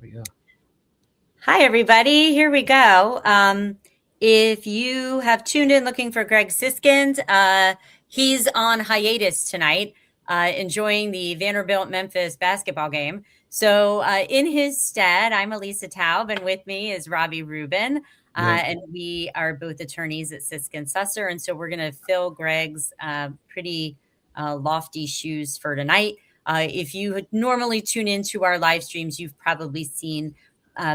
we go. Hi, everybody. Here we go. If you have tuned in looking for Greg Siskind, he's on hiatus tonight, enjoying the Vanderbilt Memphis basketball game. So, in his stead, I'm Elissa Taub, and with me is Robby Rubin. And we are both attorneys at Siskind Susser. And so, we're going to fill Greg's pretty lofty shoes for tonight. If you normally tune into our live streams, you've probably seen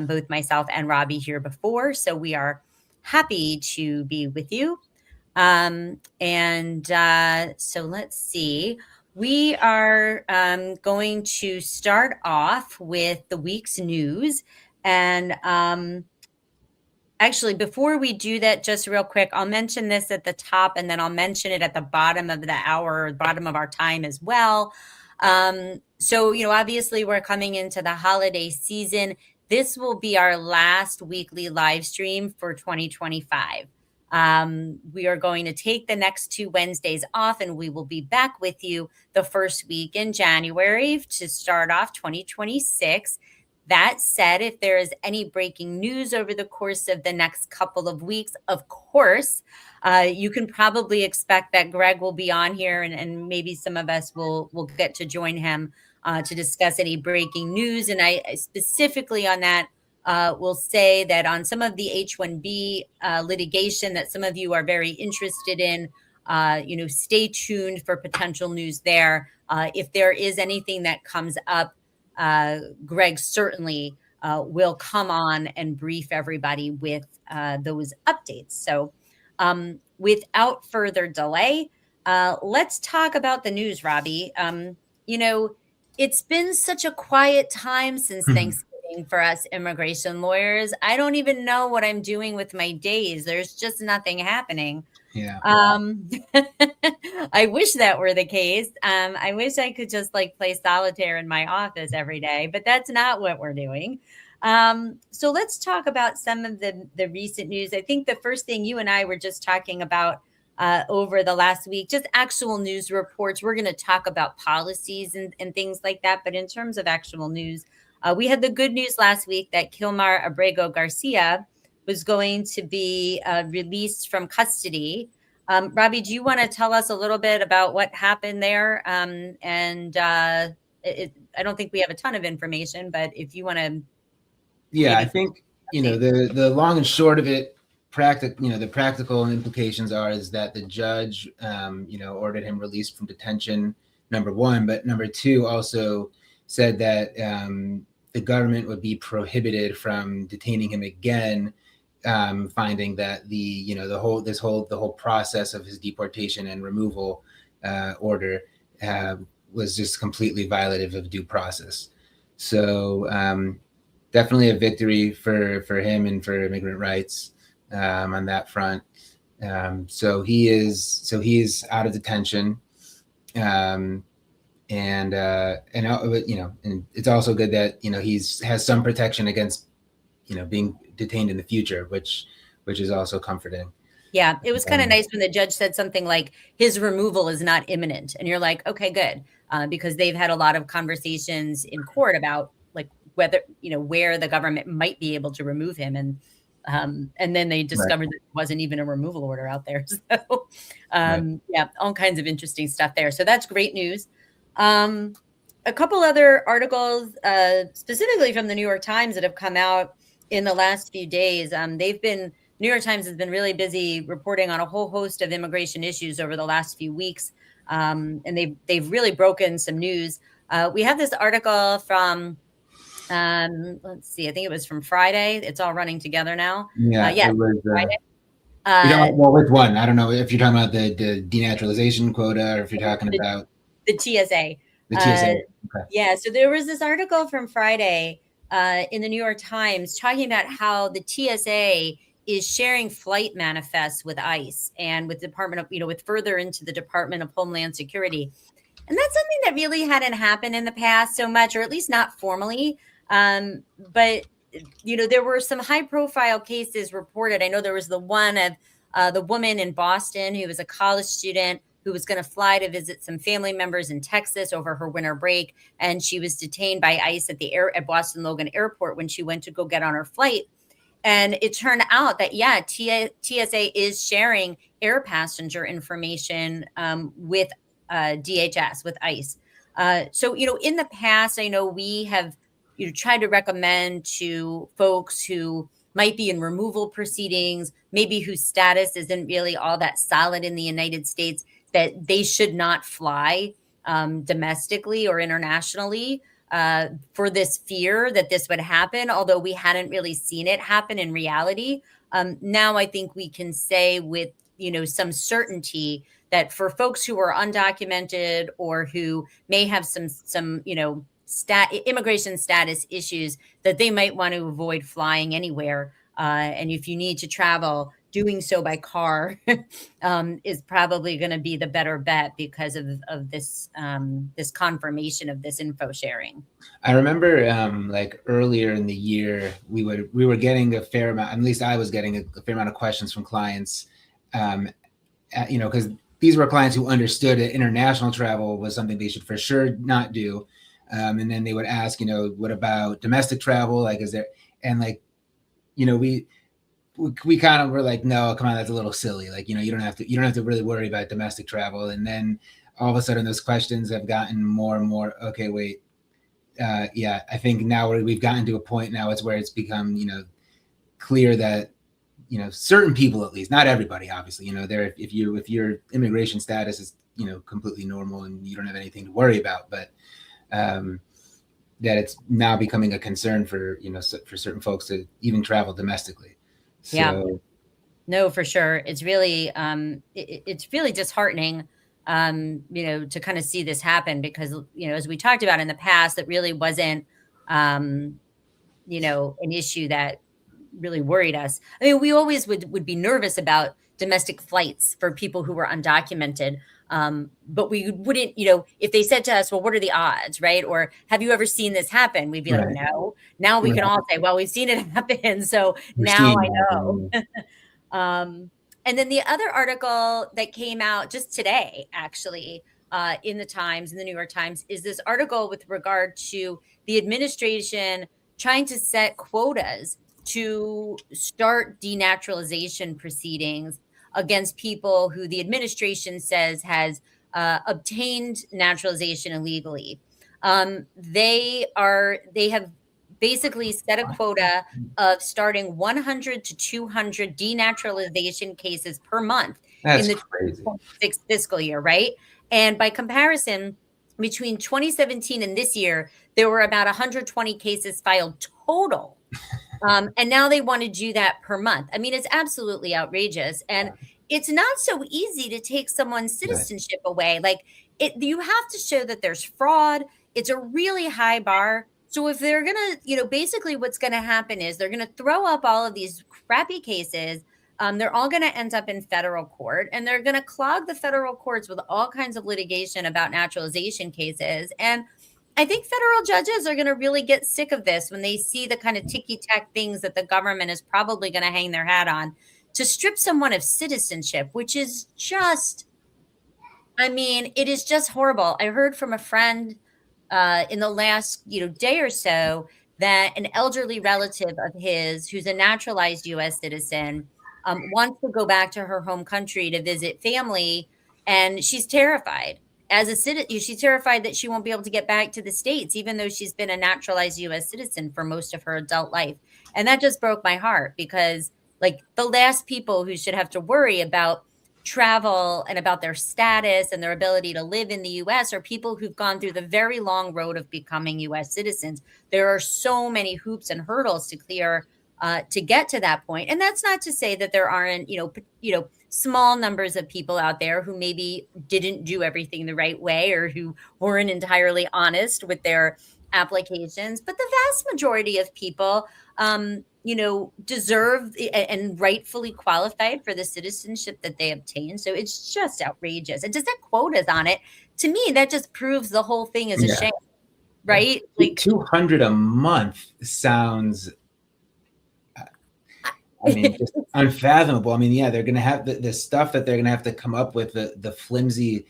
both myself and Robby here before. So we are happy to be with you. So let's see. We are going to start off with the week's news. And actually, before we do that, just real quick, I'll mention this at the top and then I'll mention it at the bottom of the hour, bottom of our time as well. So, obviously we're coming into the holiday season. This will be our last weekly live stream for 2025. We are going to take the next 2 Wednesdays off, and we will be back with you the first week in January to start off 2026. That said, if there is any breaking news over the course of the next couple of weeks, of course, you can probably expect that Greg will be on here, and maybe some of us will get to join him to discuss any breaking news. And I specifically on that will say that on some of the H-1B litigation that some of you are very interested in, stay tuned for potential news there. If there is anything that comes up, Greg certainly will come on and brief everybody with those updates. So without further delay, let's talk about the news, Robby. It's been such a quiet time since Thanksgiving for us immigration lawyers. I don't even know what I'm doing with my days. There's just nothing happening. Yeah. I wish that were the case. I wish I could just play solitaire in my office every day, but that's not what we're doing. So let's talk about some of the recent news. I think the first thing you and I were just talking about over the last week, just actual news reports. We're going to talk about policies and things like that. But in terms of actual news, we had the good news last week that Kilmar Abrego Garcia was going to be released from custody. Robby, do you want to tell us a little bit about what happened there? I don't think we have a ton of information, but if you want to. Yeah, I think, the long and short of it, the practical implications is that the judge, ordered him released from detention, number one, but number two also said that the government would be prohibited from detaining him again, finding that the whole process of his deportation and removal order was just completely violative of due process. So definitely a victory for him and for immigrant rights on that front. So he is out of detention, and it's also good that has some protection against being detained in the future, which is also comforting. Yeah, it was kind of nice when the judge said something like his removal is not imminent, and you're like, okay, good, because they've had a lot of conversations in court about whether where the government might be able to remove him, and then they discovered that there wasn't even a removal order out there. So yeah, all kinds of interesting stuff there. So that's great news. A couple other articles, specifically from the New York Times, that have come out in the last few days. New York Times has been really busy reporting on a whole host of immigration issues over the last few weeks, and they've really broken some news. We have this article from, let's see, I think it was from Friday. It's all running together now. It was Friday. well, which one? I don't know if you're talking about the denaturalization quota or if you're talking about the TSA. The TSA. Okay. Yeah, so there was this article from Friday in the New York Times talking about how the TSA is sharing flight manifests with ICE and with with further into the Department of Homeland Security. And that's something that really hadn't happened in the past so much, or at least not formally. But, there were some high profile cases reported. I know there was the one of the woman in Boston who was a college student who was going to fly to visit some family members in Texas over her winter break, and she was detained by ICE at Boston Logan Airport when she went to go get on her flight. And it turned out that, yeah, TSA is sharing air passenger information with DHS, with ICE. So, in the past, I know we have tried to recommend to folks who might be in removal proceedings, maybe whose status isn't really all that solid in the United States, that they should not fly domestically or internationally. For this fear that this would happen, although we hadn't really seen it happen in reality. Now I think we can say with, some certainty that for folks who are undocumented or who may have some immigration status issues, that they might want to avoid flying anywhere. And if you need to travel, doing so by car is probably going to be the better bet because of this this confirmation of this info sharing. I remember like earlier in the year, we were getting a fair amount, at least I was getting a fair amount of questions from clients, because these were clients who understood that international travel was something they should for sure not do. And then they would ask, what about domestic travel? Like, is there, and like, we kind of were like, no, come on, that's a little silly. Like, you don't have to really worry about domestic travel. And then all of a sudden those questions have gotten more and more, okay, wait. Yeah, I think now we've gotten to a point now it's where it's become, clear that, certain people, at least, not everybody, obviously, if your immigration status is, completely normal and you don't have anything to worry about, but that it's now becoming a concern for, for certain folks to even travel domestically. So, yeah, no, for sure. It's really, it's really disheartening, to kind of see this happen because, as we talked about in the past, it really wasn't, an issue that really worried us. I mean, we always would be nervous about domestic flights for people who were undocumented. But we wouldn't, if they said to us, well, what are the odds, right? Or have you ever seen this happen? We'd be like, no. Now we can all say, well, we've seen it happen. So now I know. And then the other article that came out just today, actually, in the Times, in the New York Times, is this article with regard to the administration trying to set quotas to start denaturalization proceedings against people who the administration says has obtained naturalization illegally. They have basically set a quota of starting 100 to 200 denaturalization cases per month. That's in the 2026 fiscal year, right? And by comparison, between 2017 and this year, there were about 120 cases filed total. And now they want to do that per month. I mean, it's absolutely outrageous. And it's not so easy to take someone's citizenship away. Like, you have to show that there's fraud. It's a really high bar. So if they're going to, basically what's going to happen is they're going to throw up all of these crappy cases. They're all going to end up in federal court, and they're going to clog the federal courts with all kinds of litigation about naturalization cases. And I think federal judges are going to really get sick of this when they see the kind of ticky-tack things that the government is probably going to hang their hat on to strip someone of citizenship, which is just, it is just horrible. I heard from a friend in the last, day or so that an elderly relative of his who's a naturalized U.S. citizen wants to go back to her home country to visit family, and she's terrified. As a citizen, she's terrified that she won't be able to get back to the States, even though she's been a naturalized U.S. citizen for most of her adult life. And that just broke my heart because, like, the last people who should have to worry about travel and about their status and their ability to live in the U.S. are people who've gone through the very long road of becoming U.S. citizens. There are so many hoops and hurdles to clear to get to that point. And that's not to say that there aren't, small numbers of people out there who maybe didn't do everything the right way or who weren't entirely honest with their applications. But the vast majority of people, deserve and rightfully qualified for the citizenship that they obtain. So it's just outrageous. And to set quotas on it, to me, that just proves the whole thing is a shame, right? Like 200 a month sounds I mean, just unfathomable. I mean, yeah, they're going to have the stuff that they're going to have to come up with, the flimsy,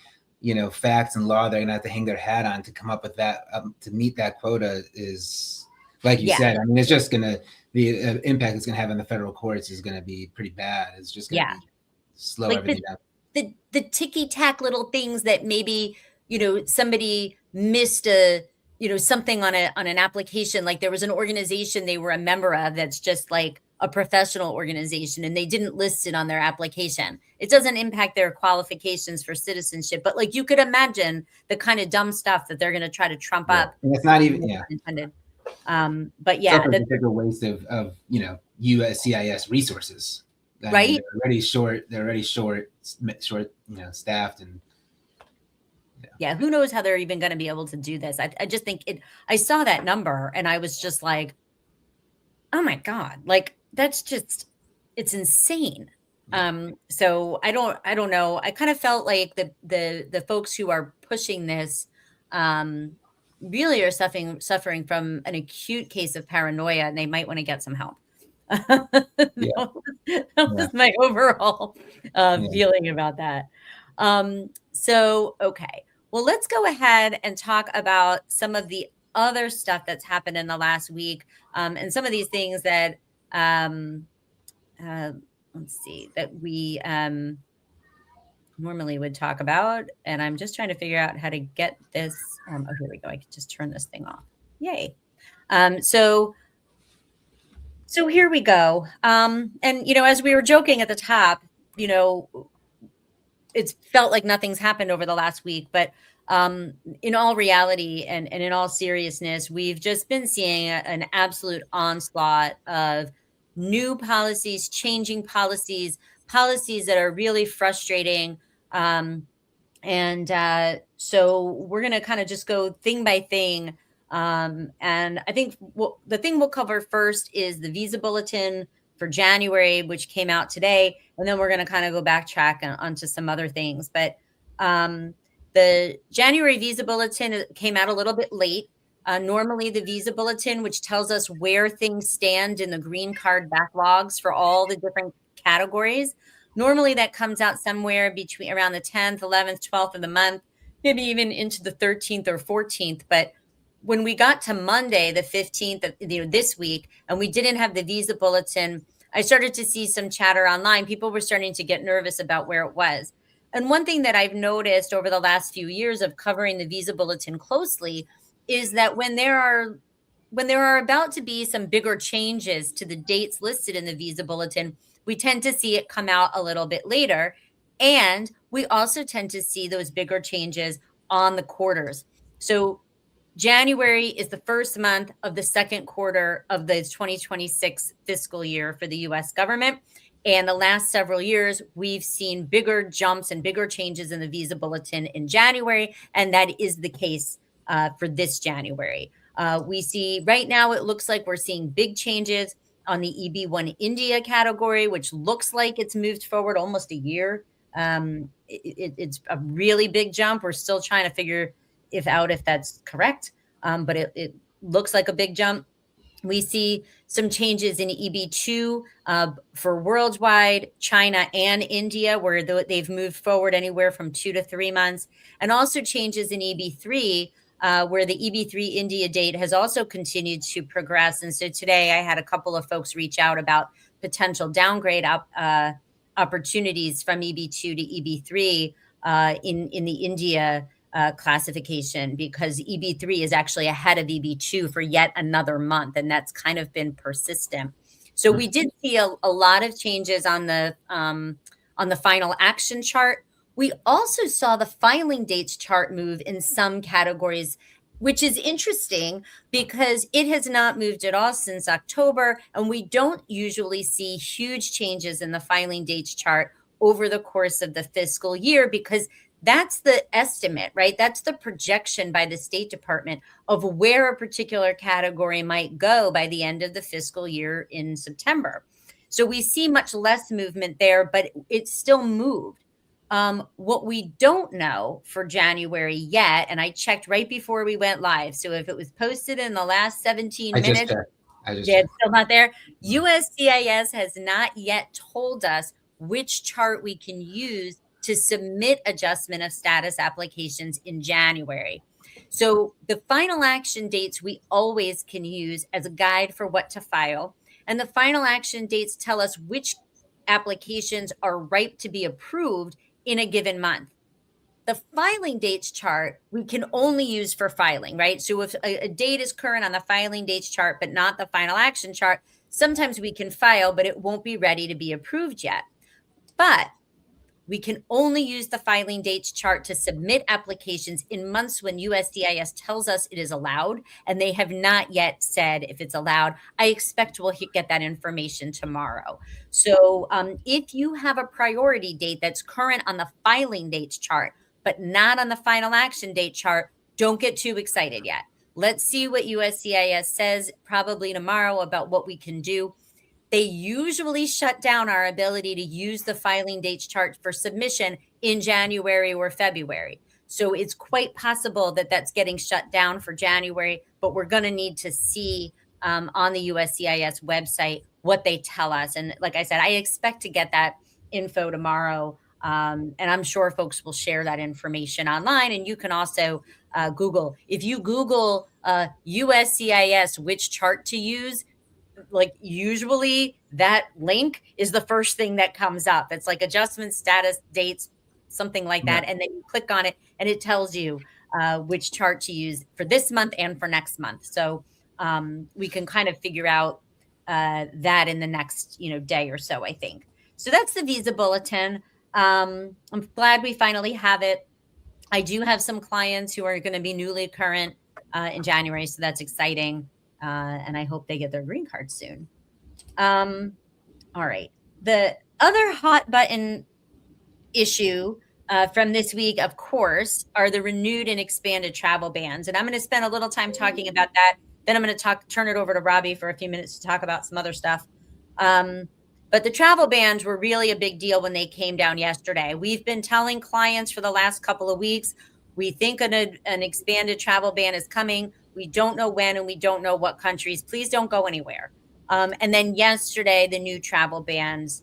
facts and law they're going to have to hang their hat on to come up with that, to meet that quota is, like you said, I mean, it's just going to, the impact it's going to have on the federal courts is going to be pretty bad. It's just going to be slow like everything down. The ticky-tack little things that maybe, somebody missed something on an application. Like there was an organization they were a member of that's just like a professional organization and they didn't list it on their application. It doesn't impact their qualifications for citizenship, but like you could imagine the kind of dumb stuff that they're going to try to trump up. And it's not even intended. But yeah, it's a waste of USCIS resources. Right. They're already short, staffed, and who knows how they're even going to be able to do this. I just think I saw that number and I was just like, oh my God, like that's just, it's insane. So I don't know. I kind of felt like the folks who are pushing this, really are suffering from an acute case of paranoia and they might want to get some help. That was my overall feeling about that. Okay. Well, let's go ahead and talk about some of the other stuff that's happened in the last week, and some of these things that, let's see, that we normally would talk about. And I'm just trying to figure out how to get this. Oh, here we go. I can just turn this thing off. Yay. So here we go. And, as we were joking at the top, it's felt like nothing's happened over the last week, but in all reality and in all seriousness, we've just been seeing an absolute onslaught of new policies, changing policies that are really frustrating. So we're going to kind of just go thing by thing. And I think the thing we'll cover first is the visa bulletin for January, which came out today. And then we're going to kind of go backtrack onto some other things. But the January visa bulletin came out a little bit late. Normally the visa bulletin, which tells us where things stand in the green card backlogs for all the different categories, normally that comes out somewhere between around the 10th, 11th, 12th of the month, maybe even into the 13th or 14th. But when we got to Monday, the 15th, this week, and we didn't have the visa bulletin, I started to see some chatter online. People were starting to get nervous about where it was. And one thing that I've noticed over the last few years of covering the visa bulletin closely is that when there are about to be some bigger changes to the dates listed in the visa bulletin, we tend to see it come out a little bit later. And we also tend to see those bigger changes on the quarters. So January is the first month of the second quarter of the 2026 fiscal year for the U.S. government. And the last several years, we've seen bigger jumps and bigger changes in the visa bulletin in January. And that is the case for this January. We see right now, it looks like we're seeing big changes on the EB1 India category, which looks like it's moved forward almost a year. It's a really big jump. We're still trying to figure if that's correct. But it looks like a big jump. We see some changes in EB2 for worldwide, China and India, where they've moved forward anywhere from 2 to 3 months, and also changes in EB3, where the EB3 India date has also continued to progress. And so today I had a couple of folks reach out about potential downgrade opportunities from EB2 to EB3 in the India classification, because EB3 is actually ahead of EB2 for yet another month, and that's kind of been persistent. So we did see a lot of changes on the final action chart. We also saw the filing dates chart move in some categories, which is interesting because it has not moved at all since October, and we don't usually see huge changes in the filing dates chart over the course of the fiscal year, because that's the estimate, right? That's the projection by the State Department of where a particular category might go by the end of the fiscal year in September. So we see much less movement there, but it's still moved. What we don't know for January yet, and I checked right before we went live, so if it was posted in the last 17 minutes, Yeah, it's still not there. USCIS has not yet told us which chart we can use to submit adjustment of status applications in January. So the final action dates we always can use as a guide for what to file. And the final action dates tell us which applications are ripe to be approved in a given month. The filing dates chart we can only use for filing, right? So if a date is current on the filing dates chart, but not the final action chart, sometimes we can file, but it won't be ready to be approved yet. But we can only use the filing dates chart to submit applications in months when USCIS tells us it is allowed, and they have not yet said if it's allowed. I expect we'll get that information tomorrow. So if you have a priority date that's current on the filing dates chart, but not on the final action date chart, don't get too excited yet. Let's see what USCIS says probably tomorrow about what we can do. They usually shut down our ability to use the filing dates chart for submission in January or February. So it's quite possible that that's getting shut down for January, but we're going to need to see on the USCIS website what they tell us. And like I said, I expect to get that info tomorrow. And I'm sure folks will share that information online. And you can also Google. If you Google USCIS, which chart to use, like usually that link is the first thing that comes up. It's like adjustment status dates, something like that. And then you click on it and it tells you which chart to use for this month and for next month. So we can kind of figure out that in the next, day or so, I think. So that's the visa bulletin. I'm glad we finally have it. I do have some clients who are going to be newly current in January. So that's exciting. And I hope they get their green card soon. All right. The other hot button issue from this week, of course, are the renewed and expanded travel bans. And I'm going to spend a little time talking about that. Then I'm going to turn it over to Robby for a few minutes to talk about some other stuff. But the travel bans were really a big deal when they came down yesterday. We've been telling clients for the last couple of weeks, we think an expanded travel ban is coming. We don't know when, and we don't know what countries. Please don't go anywhere. And then yesterday, the new travel bans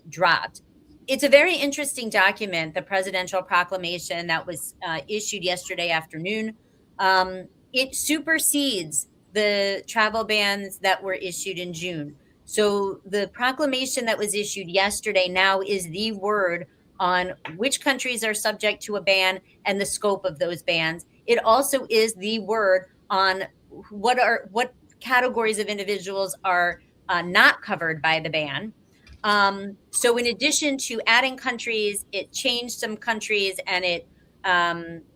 dropped. It's a very interesting document, the presidential proclamation that was issued yesterday afternoon. It supersedes the travel bans that were issued in June. So the proclamation that was issued yesterday now is the word on which countries are subject to a ban and the scope of those bans. It also is the word on what categories of individuals are not covered by the ban. So in addition to adding countries, it changed some countries and it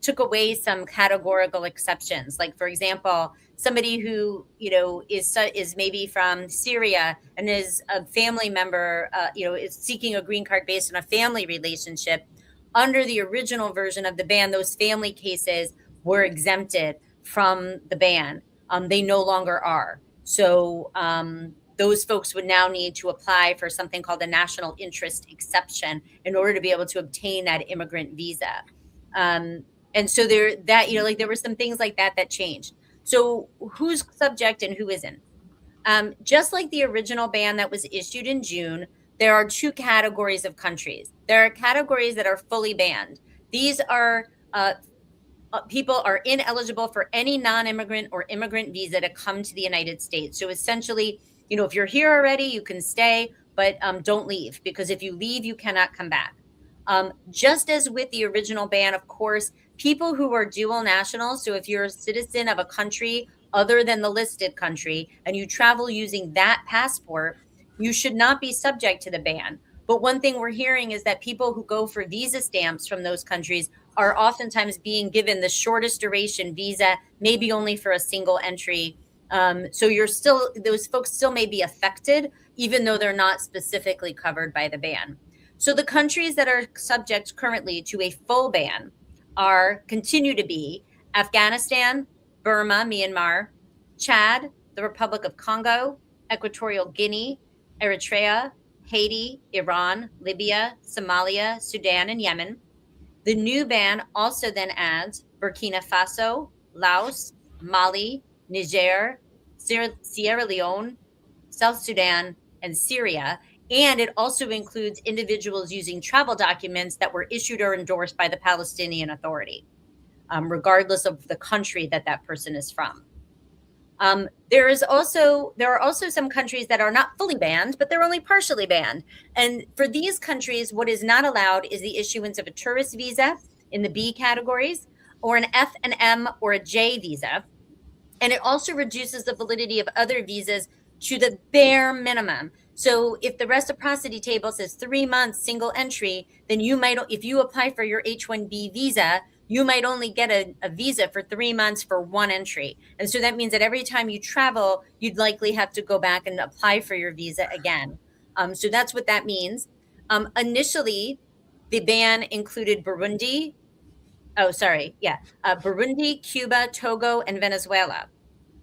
took away some categorical exceptions. Like, for example, somebody who, is maybe from Syria and is a family member, is seeking a green card based on a family relationship. Under the original version of the ban, those family cases were exempted from the ban. They no longer are. So those folks would now need to apply for something called a national interest exception in order to be able to obtain that immigrant visa. And so there were some things like that changed. So who's subject and who isn't? Just like the original ban that was issued in June, there are two categories of countries. There are categories that are fully banned. These are people are ineligible for any non-immigrant or immigrant visa to come to the United States. So essentially, if you're here already, you can stay, but don't leave, because if you leave, you cannot come back. Just as with the original ban, of course, people who are dual nationals, so if you're a citizen of a country other than the listed country and you travel using that passport, you should not be subject to the ban. But one thing we're hearing is that people who go for visa stamps from those countries are oftentimes being given the shortest duration visa, maybe only for a single entry. So those folks still may be affected, even though they're not specifically covered by the ban. So the countries that are subject currently to a full ban continue to be Afghanistan, Burma, Myanmar, Chad, the Republic of Congo, Equatorial Guinea, Eritrea, Haiti, Iran, Libya, Somalia, Sudan, and Yemen. The new ban also then adds Burkina Faso, Laos, Mali, Niger, Sierra Leone, South Sudan, and Syria. And it also includes individuals using travel documents that were issued or endorsed by the Palestinian Authority, regardless of the country that that person is from. There are also some countries that are not fully banned, but they're only partially banned. And for these countries, what is not allowed is the issuance of a tourist visa in the B categories, or an F and M or a J visa. And it also reduces the validity of other visas to the bare minimum. So if the reciprocity table says 3 months single entry, then you might, if you apply for your H-1B visa, you might only get a visa for 3 months for one entry. And so that means that every time you travel, you'd likely have to go back and apply for your visa again. So that's what that means. Initially, the ban included Burundi, Burundi, Cuba, Togo, and Venezuela.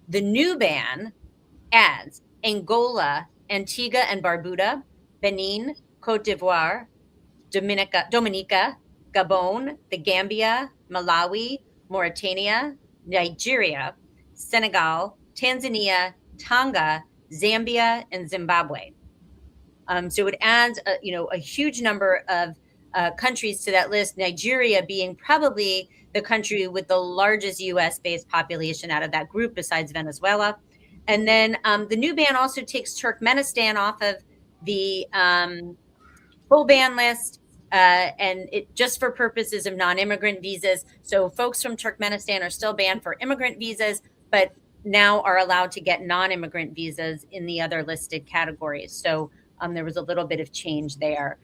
The new ban adds Angola, Antigua and Barbuda, Benin, Cote d'Ivoire, Dominica, Gabon, the Gambia, Malawi, Mauritania, Nigeria, Senegal, Tanzania, Tonga, Zambia, and Zimbabwe. So it adds a huge number of countries to that list, Nigeria being probably the country with the largest US-based population out of that group besides Venezuela. And then the new ban also takes Turkmenistan off of the full ban list, and it just for purposes of non-immigrant visas. So folks from Turkmenistan are still banned for immigrant visas, but now are allowed to get non-immigrant visas in the other listed categories. So there was a little bit of change there.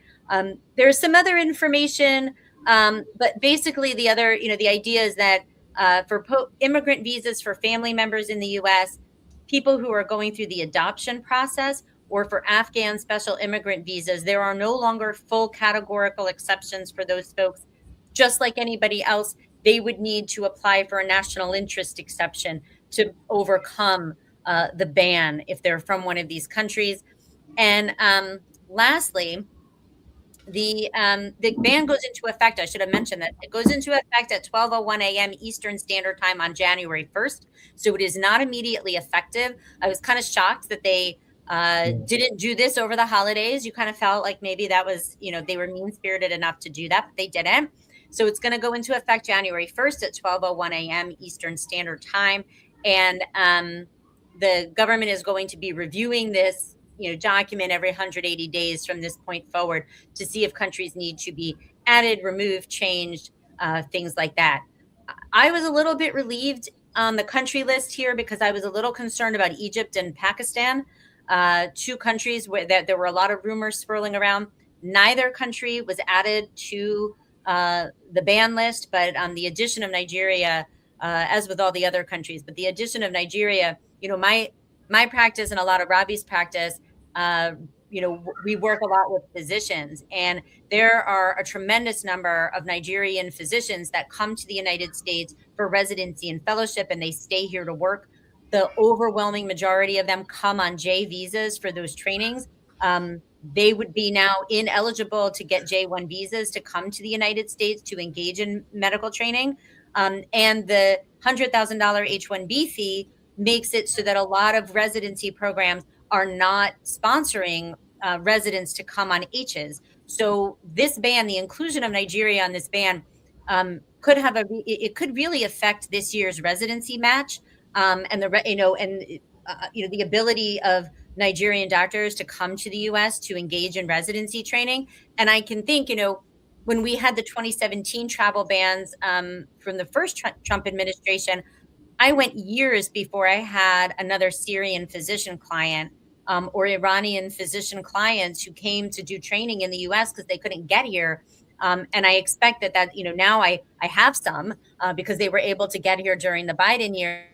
There's some other information, but basically the idea is that for immigrant visas for family members in the U.S., people who are going through the adoption process, or for Afghan special immigrant visas, there are no longer full categorical exceptions for those folks. Just like anybody else, they would need to apply for a national interest exception to overcome the ban if they're from one of these countries. And lastly, the ban goes into effect. I should have mentioned that it goes into effect at 12:01 a.m. Eastern Standard Time on January 1st. So it is not immediately effective. I was kind of shocked that they didn't do this over the holidays. You kind of felt like maybe that was, they were mean-spirited enough to do that, but they didn't. So it's going to go into effect January 1st at 12:01 a.m. Eastern Standard Time. And the government is going to be reviewing this document every 180 days from this point forward to see if countries need to be added, removed, changed, things like that. I was a little bit relieved on the country list here because I was a little concerned about Egypt and Pakistan, two countries where there were a lot of rumors swirling around. Neither country was added to the ban list, but the addition of Nigeria, as with all the other countries, but the addition of Nigeria, my practice and a lot of Robby's practice, we work a lot with physicians, and there are a tremendous number of Nigerian physicians that come to the United States for residency and fellowship, and they stay here to work. The overwhelming majority of them come on J visas for those trainings. They would be now ineligible to get J1 visas to come to the United States to engage in medical training. And the $100,000 H-1B fee makes it so that a lot of residency programs are not sponsoring residents to come on H's. So this ban, the inclusion of Nigeria on this ban, could really affect this year's residency match, and the ability of Nigerian doctors to come to the U.S. to engage in residency training. And I can think, when we had the 2017 travel bans from the first Trump administration, I went years before I had another Syrian physician client or Iranian physician clients who came to do training in the U.S. because they couldn't get here. And I expect that now I have some because they were able to get here during the Biden year,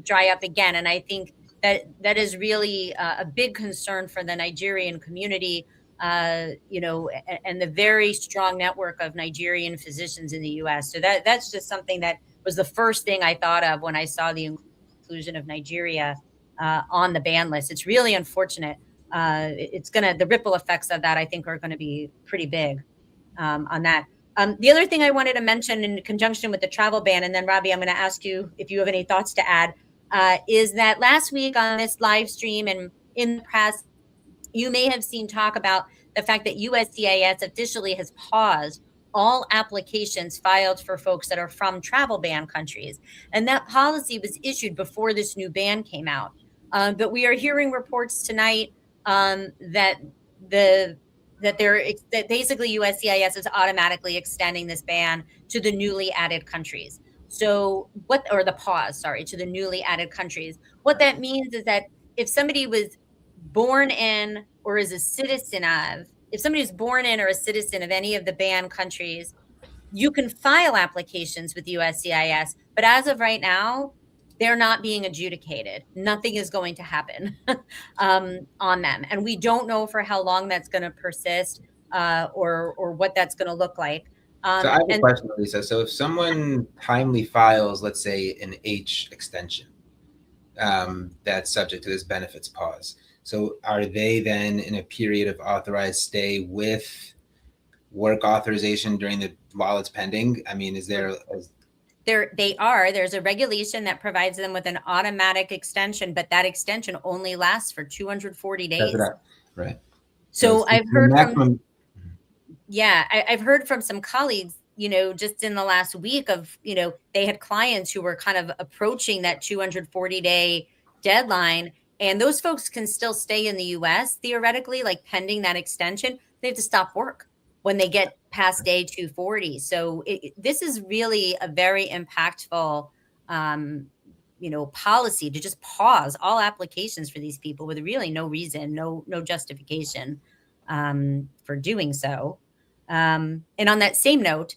dry up again. And I think that is really a big concern for the Nigerian community, and the very strong network of Nigerian physicians in the U.S. So that's just something that was the first thing I thought of when I saw the inclusion of Nigeria on the ban list. It's really unfortunate. The ripple effects of that, I think, are going to be pretty big on that. The other thing I wanted to mention in conjunction with the travel ban, and then Robby, I'm going to ask you if you have any thoughts to add. is that last week on this live stream and in the press, you may have seen talk about the fact that USCIS officially has paused all applications filed for folks that are from travel ban countries. And that policy was issued before this new ban came out. But we are hearing reports tonight that that basically USCIS is automatically extending this ban to the newly added countries. So or the pause, sorry, to the newly added countries. What that means is that if somebody was born in or is a citizen of, if somebody is born in or a citizen of any of the banned countries, you can file applications with USCIS, but as of right now, they're not being adjudicated. Nothing is going to happen on them. And we don't know for how long that's going to persist or what that's going to look like. So I have a question, Elissa. So if someone timely files, let's say, an H extension that's subject to this benefits pause, so are they then in a period of authorized stay with work authorization while it's pending? I mean, is there? There's a regulation that provides them with an automatic extension, but that extension only lasts for 240 days. Right. So I've heard from, I've heard from some colleagues, just in the last week of, they had clients who were kind of approaching that 240-day deadline. And those folks can still stay in the US, theoretically, like pending that extension. They have to stop work when they get past day 240. So this is really a very impactful, policy to just pause all applications for these people with really no reason, no justification for doing so. And on that same note,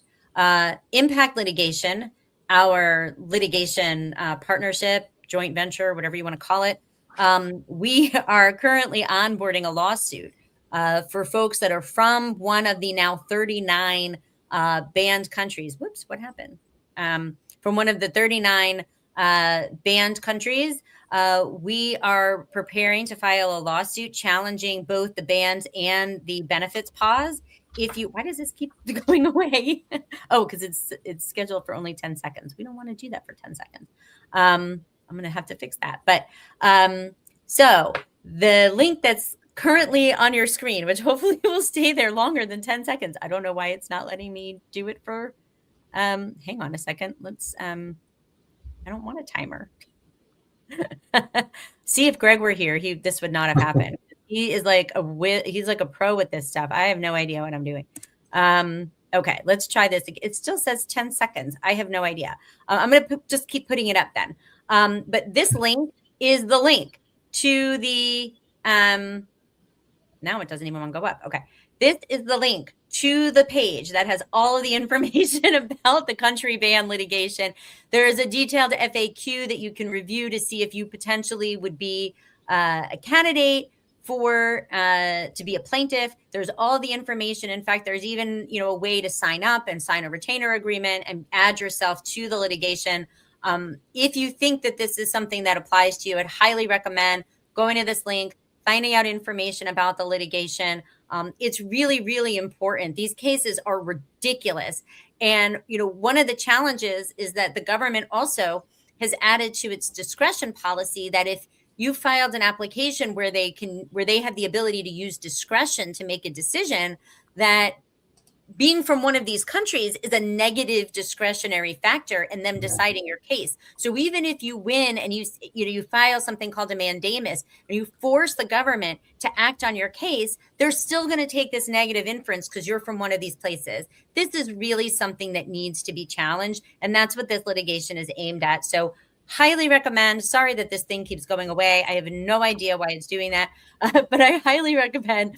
impact litigation, our litigation partnership, joint venture, whatever you want to call it, we are currently onboarding a lawsuit for folks that are from one of the now 39 banned countries. Whoops, what happened? From one of the 39 banned countries, we are preparing to file a lawsuit challenging both the bans and the benefits pause. Why does this keep going away? Oh, because it's scheduled for only 10 seconds. We don't want to do that for 10 seconds. I'm going to have to fix that. But so the link that's currently on your screen, which hopefully will stay there longer than 10 seconds. I don't know why it's not letting me do it for, hang on a second. Let's, I don't want a timer. See, if Greg were here, this would not have happened. He is he's like a pro with this stuff. I have no idea what I'm doing. Okay, let's try this. It still says 10 seconds. I have no idea. I'm going to just keep putting it up then. But this link is the link to the, now it doesn't even want to go up. Okay. This is the link to the page that has all of the information about the country ban litigation. There is a detailed FAQ that you can review to see if you potentially would be a candidate for to be a plaintiff. There's all the information. In fact, there's even a way to sign up and sign a retainer agreement and add yourself to the litigation. If you think that this is something that applies to you, I'd highly recommend going to this link, finding out information about the litigation. It's really, really important. These cases are ridiculous. And, one of the challenges is that the government also has added to its discretion policy that if you filed an application where they have the ability to use discretion to make a decision, that being from one of these countries is a negative discretionary factor in them deciding your case. So even if you win and you file something called a mandamus and you force the government to act on your case, they're still going to take this negative inference because you're from one of these places. This is really something that needs to be challenged, and that's what this litigation is aimed at. So highly recommend. Sorry that this thing keeps going away. I have no idea why it's doing that, but I highly recommend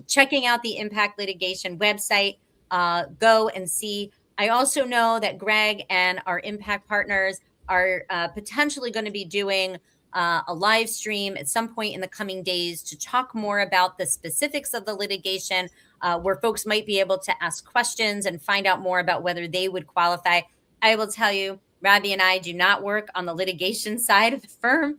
checking out the Impact Litigation website. Go and see. I also know that Greg and our Impact partners are potentially going to be doing a live stream at some point in the coming days to talk more about the specifics of the litigation, where folks might be able to ask questions and find out more about whether they would qualify. I will tell you, Robby and I do not work on the litigation side of the firm.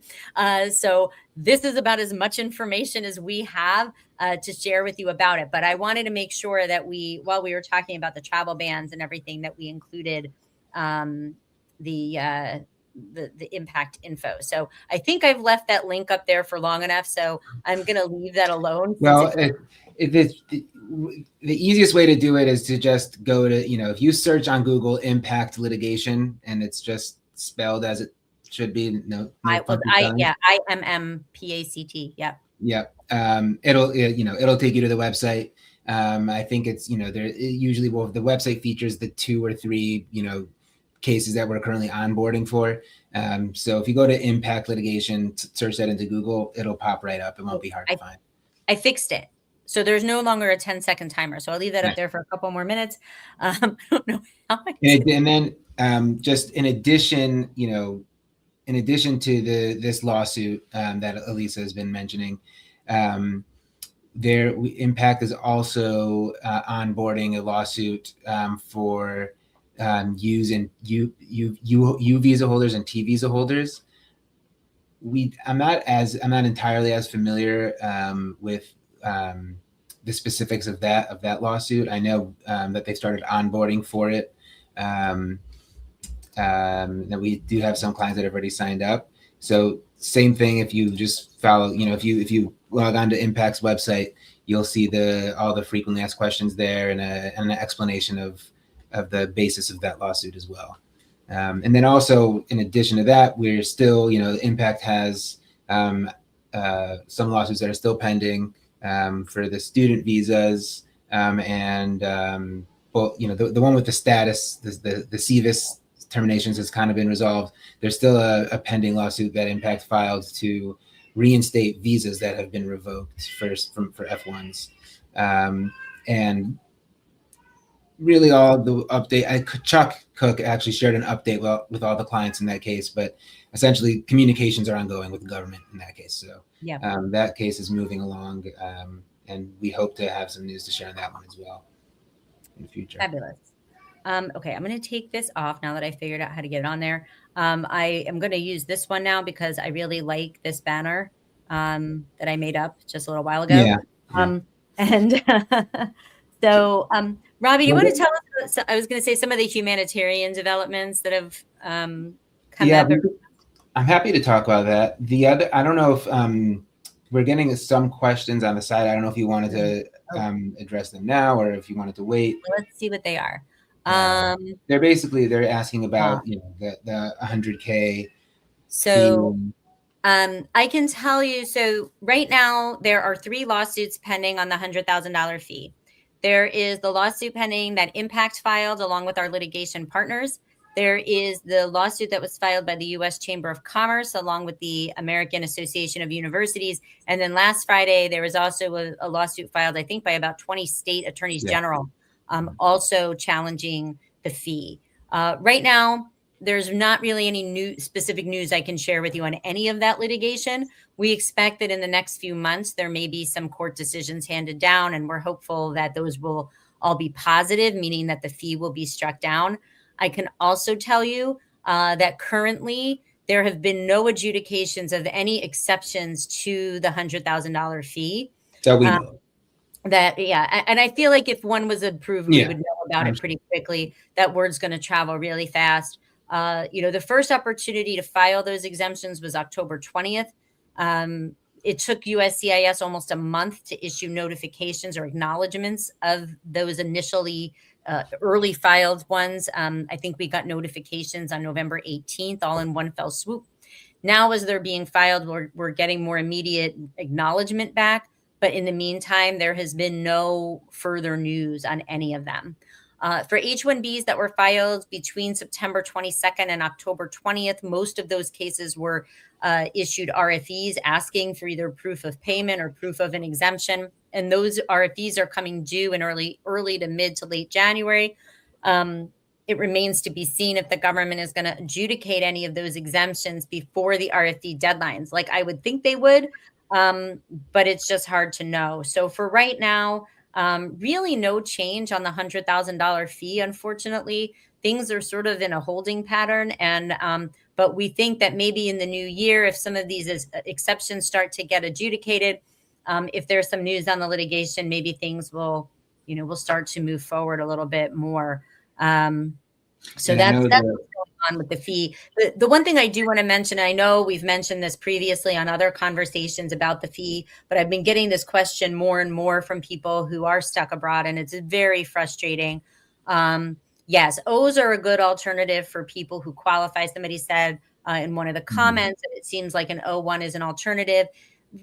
So this is about as much information as we have to share with you about it. But I wanted to make sure that while we were talking about the travel bans and everything, that we included the the impact info. So I think I've left that link up there for long enough. So I'm going to leave that alone. Well, the easiest way to do it is to just go to, if you search on Google impact litigation and it's just spelled as it should be. IMMPACT. Yep. Yep. It'll take you to the website. I think it's, usually the website features the 2 or 3, cases that we're currently onboarding for. So if you go to impact litigation, search that into Google, it'll pop right up. It won't be hard to find. I fixed it. So there's no longer a 10-second timer. So I'll leave that up there for a couple more minutes. I don't know how and then just in addition to this lawsuit that Elissa has been mentioning, Impact is also onboarding a lawsuit for U visa holders and T visa holders. I'm not entirely as familiar with the specifics of that lawsuit. I know that they started onboarding for it. That we do have some clients that have already signed up. So same thing. If you just follow, if you log on to Impact's website, you'll see all the frequently asked questions there and an explanation of the basis of that lawsuit as well. And then also, in addition to that, we're still, Impact has some lawsuits that are still pending for the student visas, and the one with the status, the CVIS terminations has kind of been resolved. There's still a pending lawsuit that Impact filed to reinstate visas that have been revoked for F1s, and really all the update. Chuck Cook actually shared an update with all the clients in that case, but essentially communications are ongoing with the government in that case. So that case is moving along, and we hope to have some news to share on that one as well in the future. Fabulous. Okay, I'm going to take this off now that I figured out how to get it on there. I am going to use this one now because I really like this banner that I made up just a little while ago. And so, Robby, do you want to tell us, I was going to say some of the humanitarian developments that have come up? I'm happy to talk about that. I don't know if we're getting some questions on the side. I don't know if you wanted to address them now or if you wanted to wait. Let's see what they are. They're asking about the 100K. So I can tell you, so right now there are 3 lawsuits pending on the $100,000 fee. There is the lawsuit pending that Impact filed along with our litigation partners. There is the lawsuit that was filed by the U.S. Chamber of Commerce along with the American Association of Universities. And then last Friday, there was also a lawsuit filed, I think, by about 20 state attorneys general, also challenging the fee. Right now, there's not really any specific news I can share with you on any of that litigation. We expect that in the next few months, there may be some court decisions handed down, and we're hopeful that those will all be positive, meaning that the fee will be struck down. I can also tell you that currently there have been no adjudications of any exceptions to the $100,000 fee. That we know. And I feel like if one was approved, we would know about it pretty quickly. That word's going to travel really fast. The first opportunity to file those exemptions was October 20th. It took USCIS almost a month to issue notifications or acknowledgments of those initially early filed ones. I think we got notifications on November 18th, all in one fell swoop. Now, as they're being filed, we're getting more immediate acknowledgement back. But in the meantime, there has been no further news on any of them. For H-1Bs that were filed between September 22nd and October 20th, most of those cases were issued RFEs asking for either proof of payment or proof of an exemption. And those RFEs are coming due in early to mid to late January. It remains to be seen if the government is going to adjudicate any of those exemptions before the RFE deadlines. Like I would think they would, but it's just hard to know. So for right now, really no change on the $100,000 fee. Unfortunately, things are sort of in a holding pattern. And but we think that maybe in the new year, if some of these exceptions start to get adjudicated, if there's some news on the litigation, maybe things will start to move forward a little bit more. So that's what's going on with the fee. The one thing I do want to mention, I know we've mentioned this previously on other conversations about the fee, but I've been getting this question more and more from people who are stuck abroad, and it's very frustrating. Yes, O's are a good alternative for people who qualify. Somebody said in one of the comments that it seems like an O1 is an alternative.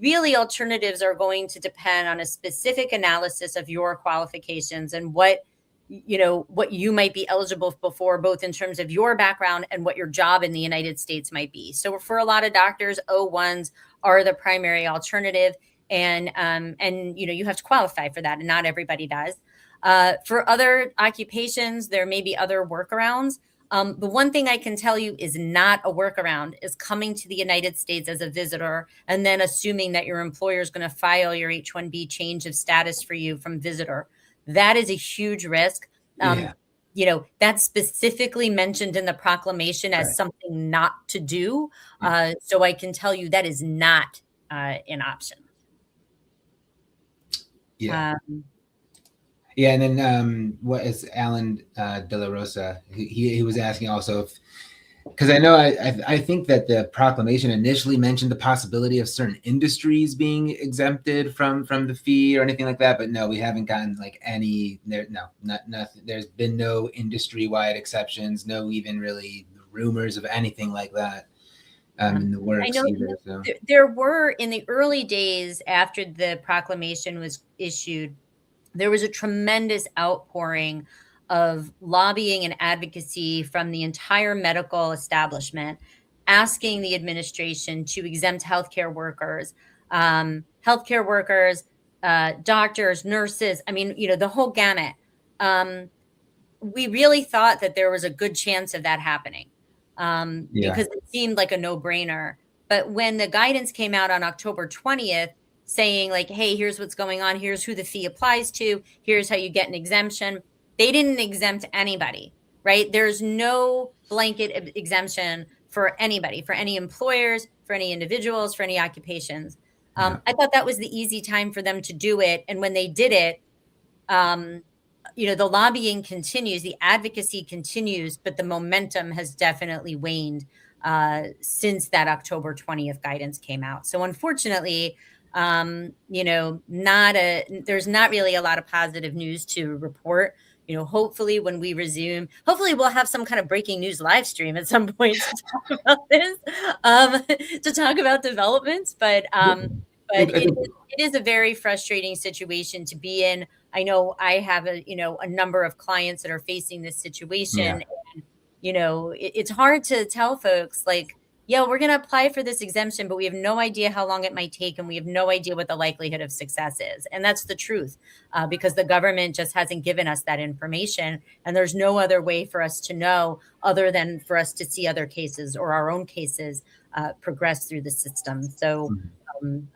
Really, alternatives are going to depend on a specific analysis of your qualifications and what you might be eligible for, both in terms of your background and what your job in the United States might be. So for a lot of doctors, O1s are the primary alternative, and you have to qualify for that, and not everybody does. For other occupations, there may be other workarounds. The one thing I can tell you is not a workaround is coming to the United States as a visitor and then assuming that your employer is going to file your H-1B change of status for you from visitor. That is a huge risk. That's specifically mentioned in the proclamation as something not to do. So I can tell you that is not an option. Yeah, and then what is Alan De La Rosa? He was asking also because I know I think that the proclamation initially mentioned the possibility of certain industries being exempted from the fee or anything like that, but no, we haven't gotten like any nothing. There's been no industry-wide exceptions, no even really rumors of anything like that in the works. I know either, so. There were in the early days after the proclamation was issued. There was a tremendous outpouring of lobbying and advocacy from the entire medical establishment, asking the administration to exempt healthcare workers, doctors, nurses. I mean, the whole gamut. We really thought that there was a good chance of that happening because it seemed like a no-brainer. But when the guidance came out on October 20th, saying like, hey, here's what's going on. Here's who the fee applies to. Here's how you get an exemption. They didn't exempt anybody, right? There's no blanket exemption for anybody, for any employers, for any individuals, for any occupations. I thought that was the easy time for them to do it. And when they did it, the lobbying continues, the advocacy continues, but the momentum has definitely waned since that October 20th guidance came out. So unfortunately, there's not really a lot of positive news to report. Hopefully when we resume, we'll have some kind of breaking news live stream at some point to talk about this, to talk about developments. But it is a very frustrating situation to be in. I know I have a number of clients that are facing this situation. And, it's hard to tell folks like, yeah, we're going to apply for this exemption, but we have no idea how long it might take, and we have no idea what the likelihood of success is. And that's the truth, because the government just hasn't given us that information, and there's no other way for us to know other than for us to see other cases or our own cases progress through the system. So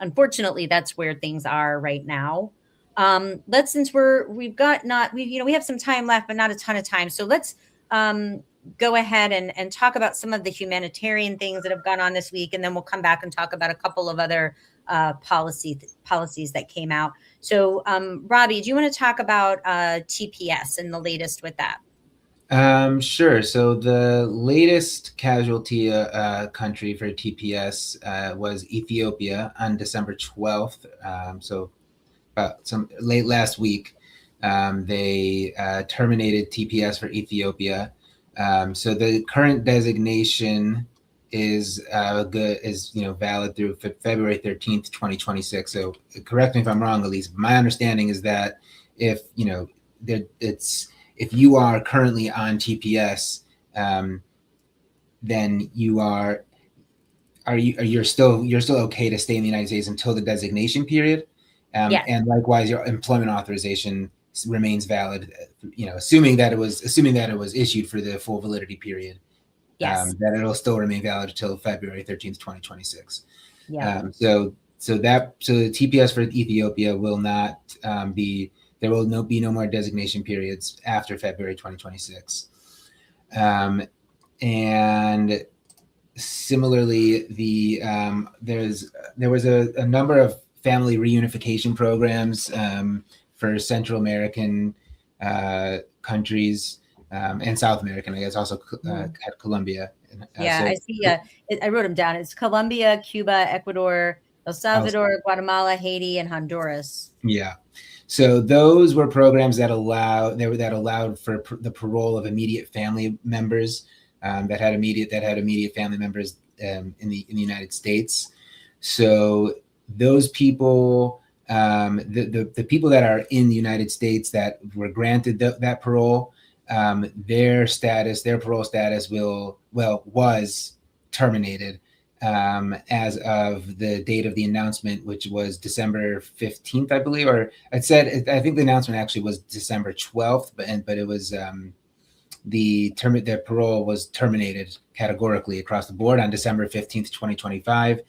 unfortunately, that's where things are right now. Since we have some time left, but not a ton of time. So let's go ahead and talk about some of the humanitarian things that have gone on this week, and then we'll come back and talk about a couple of other policies that came out. So, Robby, do you want to talk about TPS and the latest with that? Sure. So the latest casualty country for TPS was Ethiopia on December 12th. So about late last week, they terminated TPS for Ethiopia. So the current designation is valid through February 13th, 2026. So correct me if I'm wrong, Elissa. My understanding is that if you are currently on TPS, then you're still okay to stay in the United States until the designation period. Yes. And likewise, your employment authorization remains valid, assuming that it was issued for the full validity period. Yes. That it'll still remain valid until February 13th, 2026. Yeah. So the TPS for Ethiopia will not be. There will be no more designation periods after February 2026. And similarly, there was a number of family reunification programs for Central American countries and South American, I guess, also had Colombia. Yeah, I see. I wrote them down. It's Colombia, Cuba, Ecuador, El Salvador, Guatemala, Haiti, and Honduras. Yeah. So those were programs that allowed for the parole of immediate family members that had immediate family members in the United States. So those people, the people that are in the United States that were granted that parole, their parole status was terminated as of the date of the announcement, which was December 15th, I believe, or I think the announcement actually was December 12th, but it was the parole was terminated categorically across the board on December 15th, 2025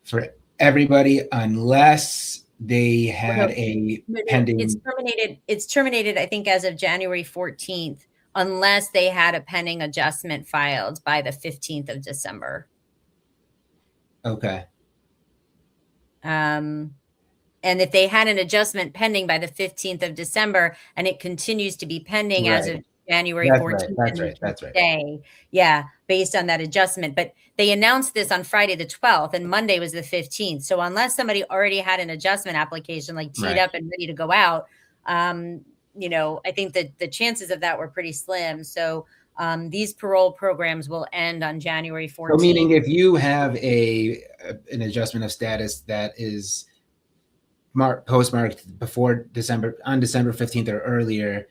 for everybody, unless they had pending. It's terminated, I think, as of January 14th, unless they had a pending adjustment filed by the 15th of December. Okay. And if they had an adjustment pending by the 15th of December and it continues to be pending as of January 14th. That's right. Day, yeah, based on that adjustment. But they announced this on Friday the 12th and Monday was the 15th. So unless somebody already had an adjustment application like teed up and ready to go out, I think that the chances of that were pretty slim. So these parole programs will end on January 14th. So meaning if you have an adjustment of status that is postmarked on December 15th or earlier,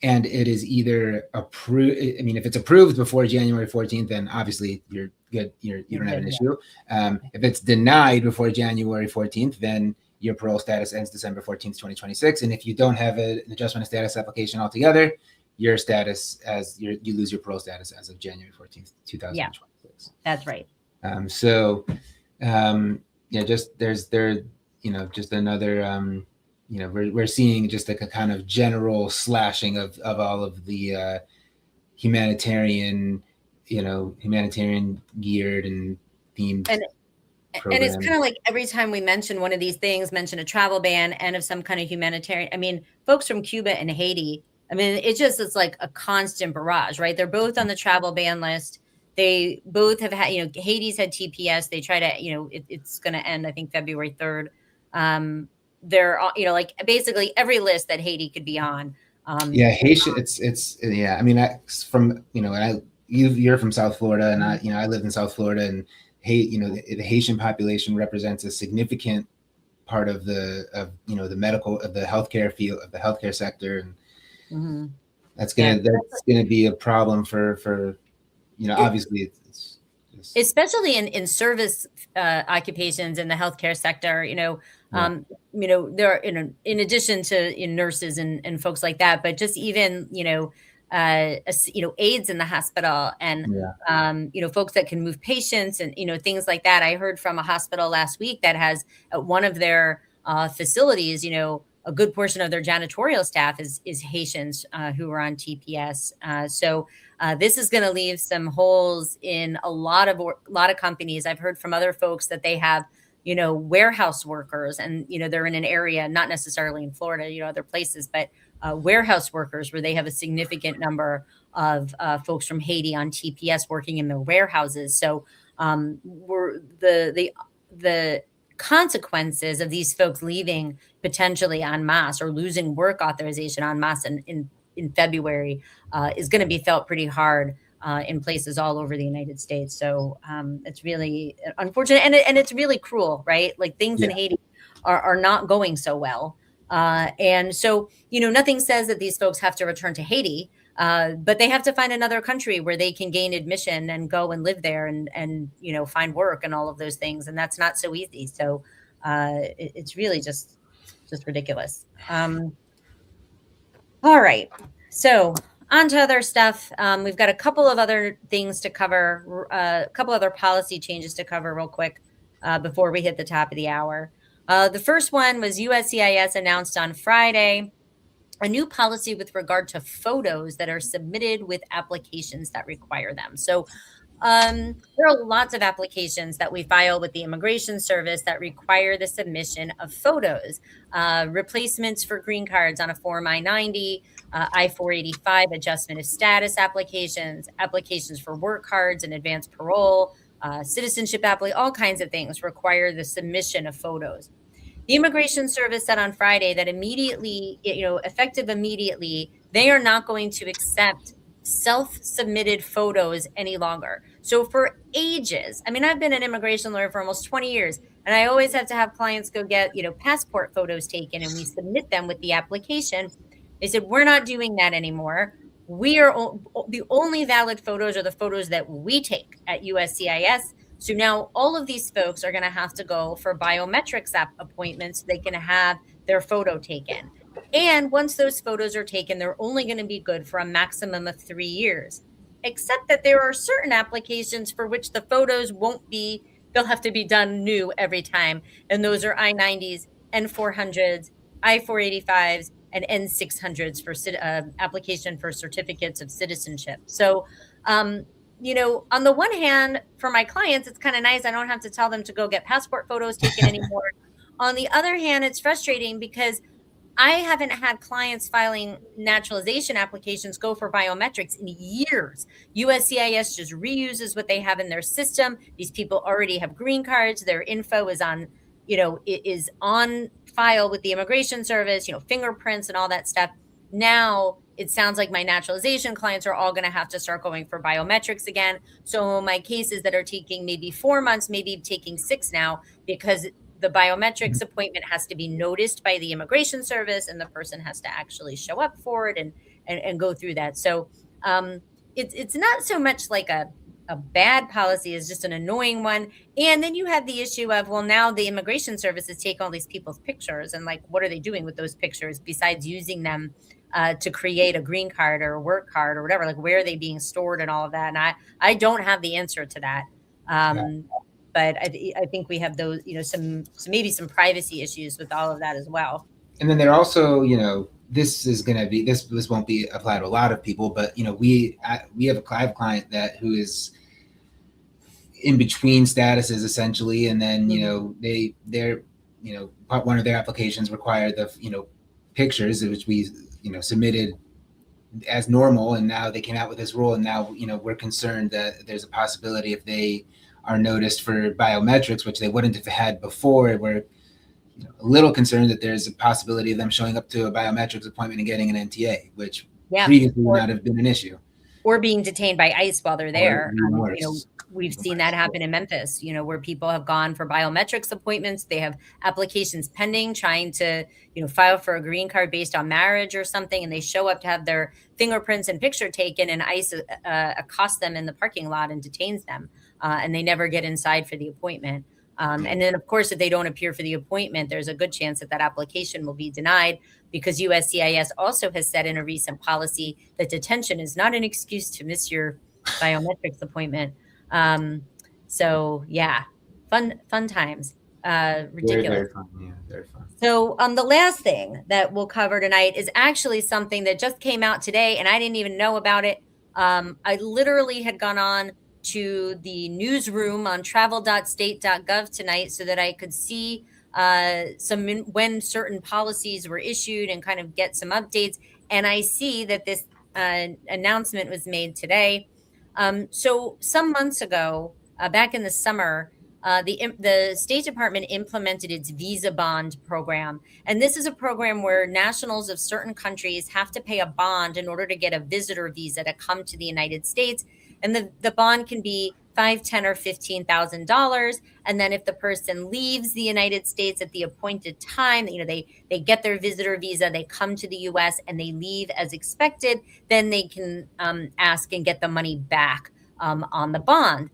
and it is either approved. I mean, if it's approved before January 14th, then obviously you're good. You don't have an issue. If it's denied before January 14th, then your parole status ends December 14th, 2026. And if you don't have an adjustment of status application altogether, your status you lose your parole status as of January 14th, 2026. Yeah, that's right. Just another, we're seeing just like a kind of general slashing of all of the humanitarian geared and themed. And it's kind of like every time we mention one of these things, mention a travel ban and of some kind of humanitarian. I mean, folks from Cuba and Haiti, I mean, it's like a constant barrage, right? They're both on the travel ban list. They both have had, Haiti's had TPS. They try to, it's going to end, I think, February 3rd. They're, like basically every list that Haiti could be on. Haitian, I mean, you're from South Florida and I live in South Florida, and the Haitian population represents a significant part of the healthcare field, of the healthcare sector. And that's going to be a problem for obviously it's especially in service occupations in the healthcare sector, there are, in addition to nurses and folks like that, but just even, aides in the hospital and, folks that can move patients and, things like that. I heard from a hospital last week that has one of their facilities, a good portion of their janitorial staff is Haitians who are on TPS. So this is going to leave some holes in a lot of companies. I've heard from other folks that they have, warehouse workers, and they're in an area, not necessarily in Florida, other places, but warehouse workers where they have a significant number of folks from Haiti on TPS working in their warehouses. So the consequences of these folks leaving potentially en masse or losing work authorization en masse in February is going to be felt pretty hard in places all over the United States. So it's really unfortunate, and it's really cruel, right? Like things in Haiti are not going so well. And so, nothing says that these folks have to return to Haiti, but they have to find another country where they can gain admission and go and live there and find work and all of those things. And that's not so easy. So it's really just ridiculous. All right. So on to other stuff. We've got a couple of other things to cover, a couple other policy changes to cover real quick before we hit the top of the hour. The first one was USCIS announced on Friday a new policy with regard to photos that are submitted with applications that require them. So There are lots of applications that we file with the Immigration Service that require the submission of photos, replacements for green cards on a Form I-90, I-485 adjustment of status applications, applications for work cards and advanced parole, citizenship all kinds of things require the submission of photos. The Immigration Service said on Friday that immediately, effective immediately, they are not going to accept self-submitted photos any longer. So for ages, I mean, I've been an immigration lawyer for almost 20 years, and I always have to have clients go get, passport photos taken, and we submit them with the application. They said, we're not doing that anymore. The only valid photos are the photos that we take at USCIS. So now all of these folks are going to have to go for biometrics appointments so they can have their photo taken. And once those photos are taken, they're only going to be good for a maximum of 3 years, except that there are certain applications for which the photos they'll have to be done new every time. And those are I-90s, N-400s, I-485s, and N-600s for application for certificates of citizenship. So, on the one hand, for my clients, it's kind of nice. I don't have to tell them to go get passport photos taken anymore. On the other hand, it's frustrating because I haven't had clients filing naturalization applications go for biometrics in years. USCIS just reuses what they have in their system. These people already have green cards. Their info is on, is on file with the Immigration Service, fingerprints and all that stuff. Now it sounds like my naturalization clients are all going to have to start going for biometrics again. So my cases that are taking maybe 4 months, maybe taking 6 now, because the biometrics appointment has to be noticed by the Immigration Service, and the person has to actually show up for it and go through that. So it's not so much like a bad policy, is just an annoying one. And then you have the issue of, well, now the Immigration Service is taking all these people's pictures, and like, what are they doing with those pictures besides using them to create a green card or a work card or whatever? Like, where are they being stored and all of that? And I don't have the answer to that. But I think we have those, maybe some privacy issues with all of that as well. And then there also, this is going to be, this won't be applied to a lot of I have a client who is in between statuses essentially. And then, one of their applications required the, pictures, which we, submitted as normal. And now they came out with this rule. And now, we're concerned that there's a possibility if they are noticed for biometrics, which they wouldn't have had before. We're a little concerned that there's a possibility of them showing up to a biometrics appointment and getting an NTA, which previously would not have been an issue. Or being detained by ICE while they're there. We've seen that happen in Memphis, where people have gone for biometrics appointments. They have applications pending, trying to, file for a green card based on marriage or something. And they show up to have their fingerprints and picture taken, and ICE accosts them in the parking lot and detains them. And they never get inside for the appointment. And then, of course, if they don't appear for the appointment, there's a good chance that application will be denied, because USCIS also has said in a recent policy that detention is not an excuse to miss your biometrics appointment. So, yeah, fun times. Ridiculous. Very fun. Yeah, very fun. So the last thing that we'll cover tonight is actually something that just came out today, and I didn't even know about it. I literally had gone on to the newsroom on travel.state.gov tonight so that I could see when certain policies were issued and kind of get some updates. And I see that this announcement was made today. So some months ago, back in the summer, the State Department implemented its visa bond program. And this is a program where nationals of certain countries have to pay a bond in order to get a visitor visa to come to the United States. And the bond can be $5,000, $10,000, or $15,000. And then if the person leaves the United States at the appointed time, they get their visitor visa, they come to the U.S. and they leave as expected, then they can ask and get the money back on the bond.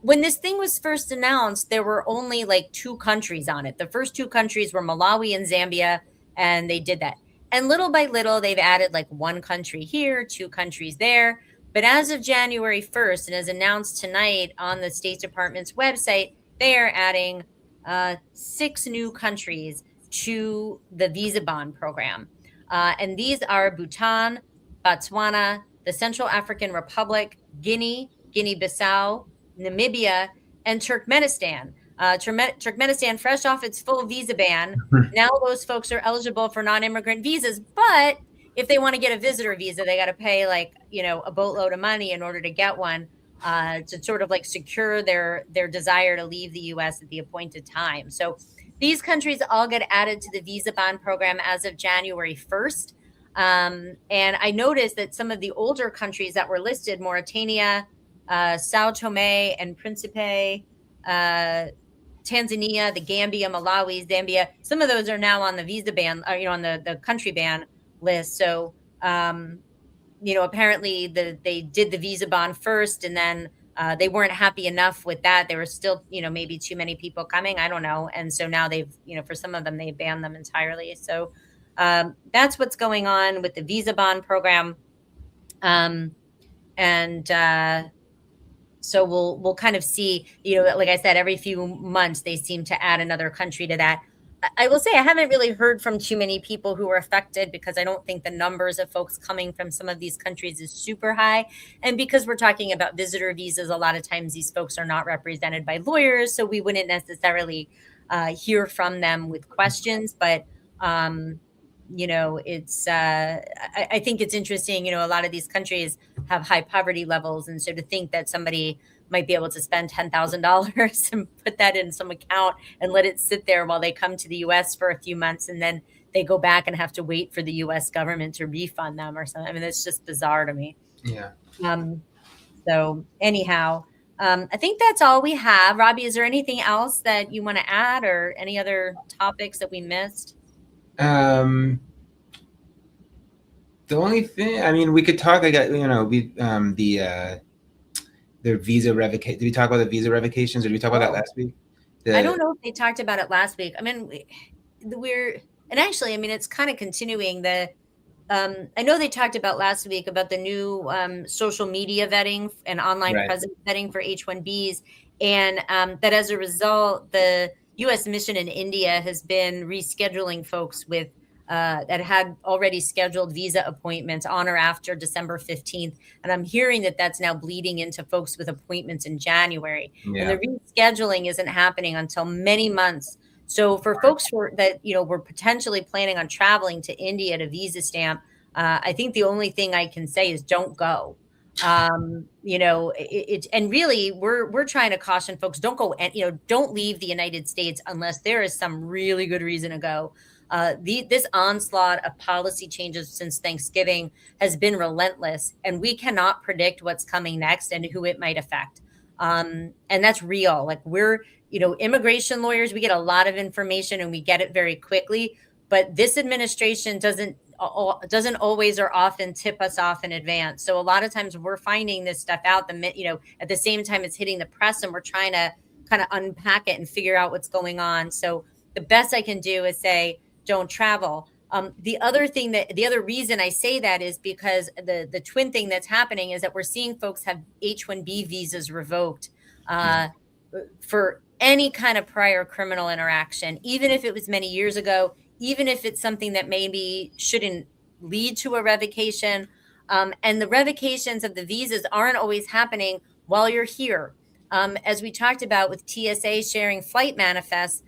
When this thing was first announced, there were only like 2 countries on it. The first 2 countries were Malawi and Zambia, and they did that. And little by little, they've added like 1 country here, 2 countries there. But as of January 1st, and as announced tonight on the State Department's website, they are adding 6 new countries to the visa bond program. And these are Bhutan, Botswana, the Central African Republic, Guinea, Guinea-Bissau, Namibia, and Turkmenistan. Turkmenistan, fresh off its full visa ban, now those folks are eligible for non-immigrant visas, but if they want to get a visitor visa, they got to pay like, a boatload of money in order to get one, to sort of like secure their desire to leave the US at the appointed time. So these countries all get added to the visa bond program as of January 1st. And I noticed that some of the older countries that were listed, Mauritania, Sao Tome and Principe, Tanzania, the Gambia, Malawi, Zambia, some of those are now on the visa ban, on the country ban list. So, apparently they did the visa bond first, and then they weren't happy enough with that. There were still, maybe too many people coming. I don't know. And so now they've, for some of them, they banned them entirely. So that's what's going on with the visa bond program. So we'll kind of see, like I said, every few months they seem to add another country to that. I will say I haven't really heard from too many people who were affected, because I don't think the numbers of folks coming from some of these countries is super high. And because we're talking about visitor visas, a lot of times these folks are not represented by lawyers, so we wouldn't necessarily hear from them with questions. But it's I think it's interesting. A lot of these countries have high poverty levels, and so to think that somebody might be able to spend $10,000 and put that in some account and let it sit there while they come to the US for a few months, and then they go back and have to wait for the US government to refund them or something. I mean, it's just bizarre to me. Yeah. So anyhow, I think that's all we have. Robby, is there anything else that you want to add, or any other topics that we missed? The only thing, I mean, we could talk, the visa revocation. Did we talk about the visa revocations, or did we talk about that last week? I don't know if they talked about it last week. I mean, it's kind of continuing I know they talked about last week about the new social media vetting and online presence vetting for H-1Bs. And that as a result, the U.S. mission in India has been rescheduling folks with that had already scheduled visa appointments on or after December 15th. And I'm hearing that that's now bleeding into folks with appointments in January. Yeah. And the rescheduling isn't happening until many months. So for folks that were potentially planning on traveling to India to visa stamp, I think the only thing I can say is don't go. And really we're trying to caution folks, don't go, and don't leave the United States unless there is some really good reason to go. This onslaught of policy changes since Thanksgiving has been relentless, and we cannot predict what's coming next and who it might affect. And that's real. Like, we're, immigration lawyers, we get a lot of information and we get it very quickly, but this administration doesn't always or often tip us off in advance. So a lot of times we're finding this stuff out at the same time it's hitting the press, and we're trying to kind of unpack it and figure out what's going on. So the best I can do is say, don't travel. The other reason I say that is because the twin thing that's happening is that we're seeing folks have H-1B visas revoked for any kind of prior criminal interaction, even if it was many years ago, even if it's something that maybe shouldn't lead to a revocation. And the revocations of the visas aren't always happening while you're here. As we talked about with TSA sharing flight manifests,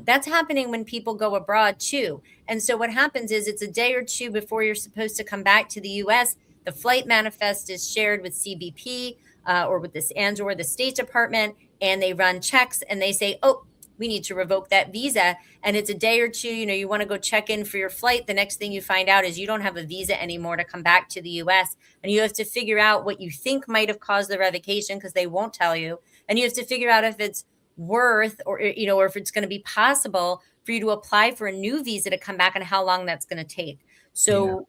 that's happening when people go abroad too. And so what happens is it's a day or two before you're supposed to come back to the US, the flight manifest is shared with CBP or with or the State Department, and they run checks and they say, oh, we need to revoke that visa. And it's a day or two, you want to go check in for your flight. The next thing you find out is you don't have a visa anymore to come back to the US. And you have to figure out what you think might have caused the revocation, because they won't tell you. And you have to figure out if it's worth or if it's going to be possible for you to apply for a new visa to come back, and how long that's going to take. So,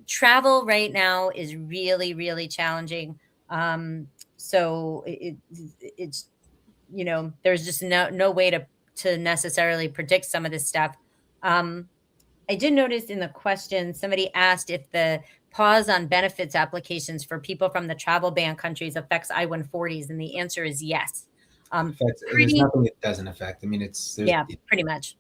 travel right now is really, really challenging. So it's, there's just no way to necessarily predict some of this stuff. I did notice in the question, somebody asked if the pause on benefits applications for people from the travel ban countries affects I-140s, and the answer is yes. There's nothing it doesn't affect. I mean, pretty much.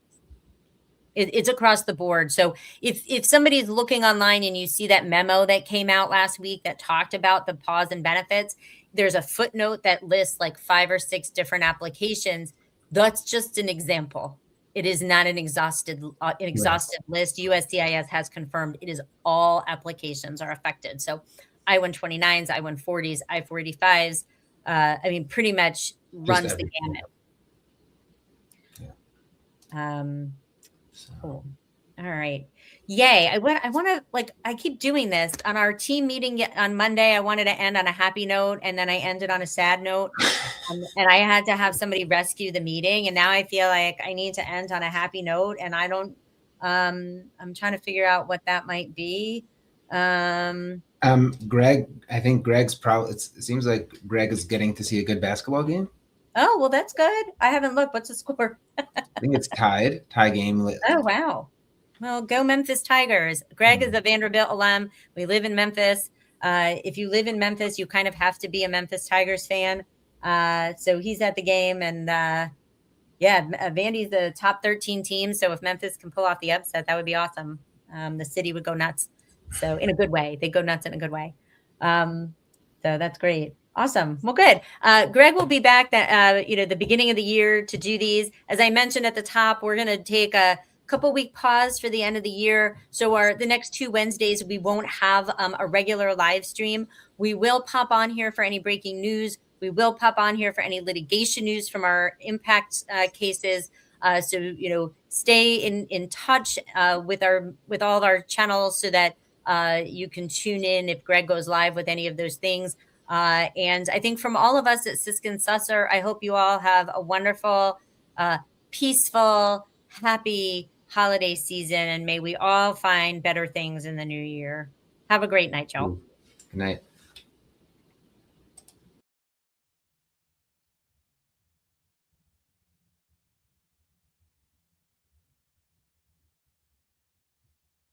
It's across the board. So if somebody's looking online and you see that memo that came out last week that talked about the pause in benefits, there's a footnote that lists like 5 or 6 different applications. That's just an example. It is not an exhaustive list. USCIS has confirmed it is all applications are affected. So I-129s, I-140s, I-485s, I mean, pretty much runs the gamut. Cool. All right. Yay. I want to, like, I keep doing this on our team meeting on Monday. I wanted to end on a happy note, and then I ended on a sad note. And I had to have somebody rescue the meeting. And now I feel like I need to end on a happy note, and I don't, I'm trying to figure out what that might be. Greg, I think Greg's probably, it seems like Greg is getting to see a good basketball game. Oh, well, that's good. I haven't looked. What's the score? I think it's tie game. Oh, wow. Well, go Memphis Tigers. Greg is a Vanderbilt alum. We live in Memphis. If you live in Memphis, you kind of have to be a Memphis Tigers fan. So he's at the game, and Vandy's the top 13 team. So if Memphis can pull off the upset, that would be awesome. The city would go nuts. So in a good way, they go nuts in a good way. So that's great. Awesome. Well, good. Greg will be back the beginning of the year to do these. As I mentioned at the top, we're going to take a couple week pause for the end of the year. So the next 2 Wednesdays, we won't have a regular live stream. We will pop on here for any breaking news. We will pop on here for any litigation news from our impact cases. So, stay in touch with all of our channels so that you can tune in if Greg goes live with any of those things. And I think from all of us at Siskind Susser, I hope you all have a wonderful, peaceful, happy holiday season, and may we all find better things in the new year. Have a great night, y'all. Good night.